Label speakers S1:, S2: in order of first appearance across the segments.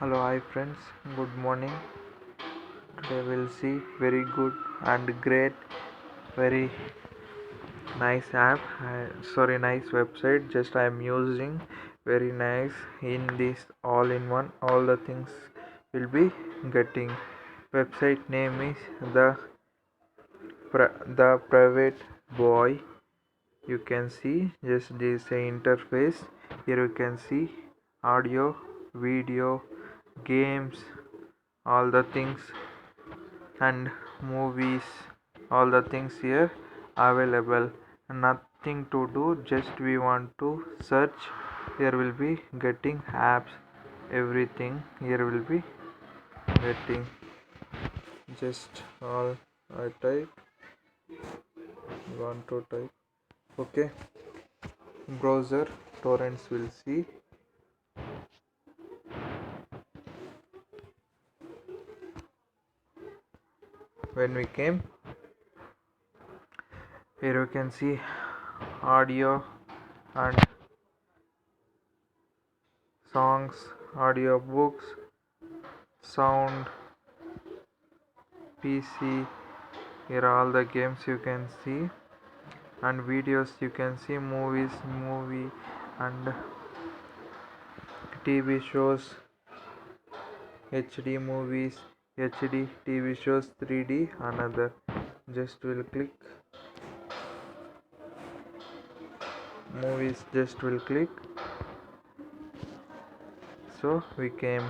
S1: Hello, hi friends. Good morning. Today we'll see very good and great, very nice app. Nice website. Just I am using very nice in this all-in-one. All the things will be getting. Website name is the private boy. You can see just this interface. Here you can see audio, video, games, all the things and movies, all the things here available. Nothing to do, just we want to search. Here will be getting apps, everything here will be getting. Just all I type, want to type. Okay, browser torrents will see. When we came here, you can see audio and songs, audio books, sound, PC. Here are all the games you can see, and videos you can see, movie and TV shows, HD movies, HD TV shows, 3D another. Just will click movies, just will click. So we came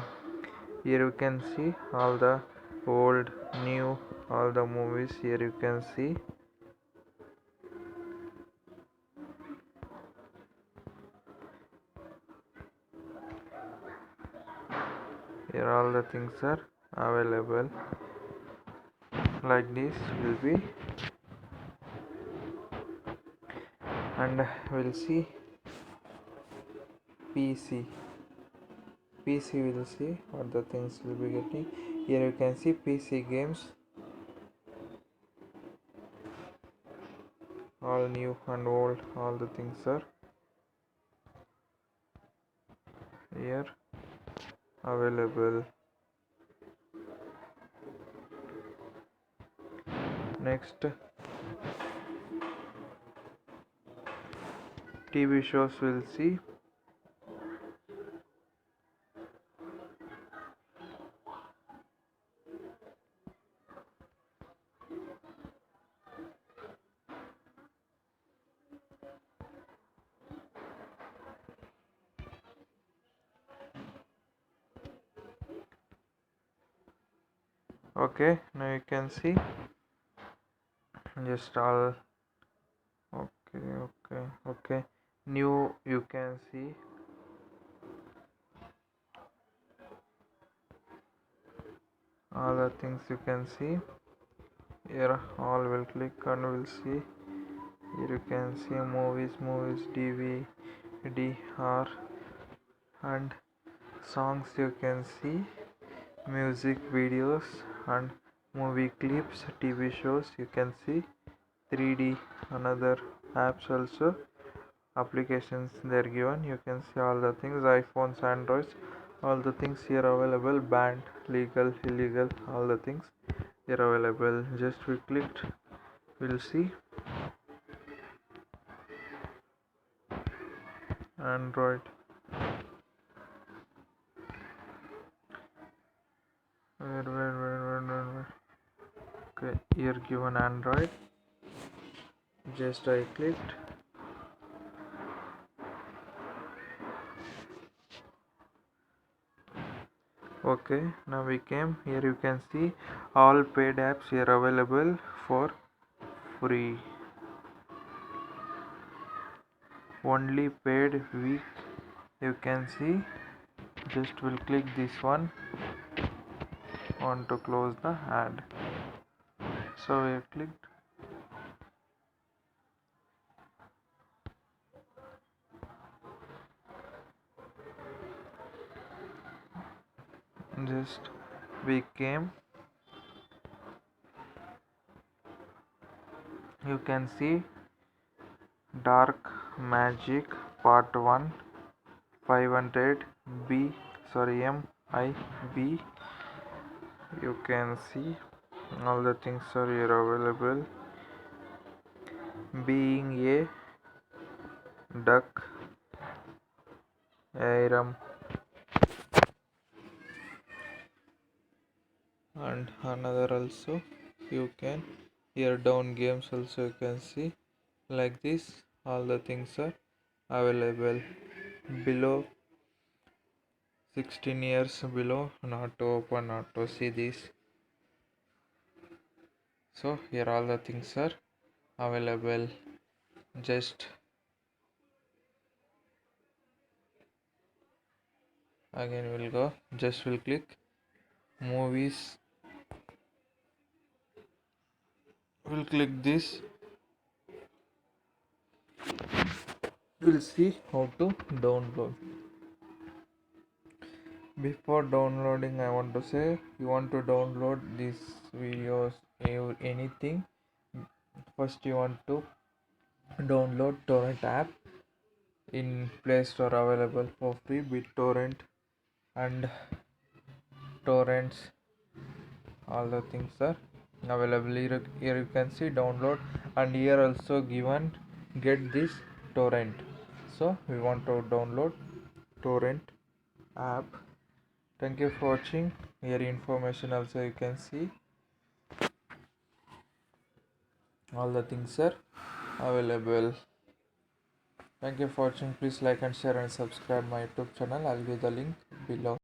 S1: here, you can see all the old, new, all the movies here you can see. Here all the things are available. Like this will be, and we'll see PC. PC will see what the things will be getting. Here you can see PC games, all new and old, all the things are here available. Next, TV shows will see. Okay, now you can see just all. Okay, new you can see. All the things you can see here, all will click and will see. Here you can see movies, DVD, or and songs you can see, music videos and movie clips, TV shows you can see, 3D another apps also, applications they're given. You can see all the things, iPhones, Androids, all the things here available, banned, legal, illegal, all the things here available. Just we clicked, we'll see Android. Where. Okay, here given Android. Just I clicked. Okay, now we came here. You can see all paid apps here available for free. Only paid week you can see. Just will click this one. Want to close the ad. So we clicked. Just we came. You can see Dark Magic Part 1 500 B, M IB. You can see all the things are here available. Being a duck, Airam, and another also. You can here down games also you can see like this. All the things are available. Below 16 years below, not to open, not to see this. So here all the things are available. Just again we'll go, just will click movies, we'll click this, we'll see how to download. Before downloading, I want to say, you want to download these videos, anything, first you want to download torrent app. In Play Store available for free, BitTorrent and torrents, all the things are available here. You can see download, and here also given get this torrent. So we want to download torrent app. Thank you for watching. Here information also you can see all the things are available. Thank you for watching. Please like and share and subscribe my YouTube channel. I'll give the link below.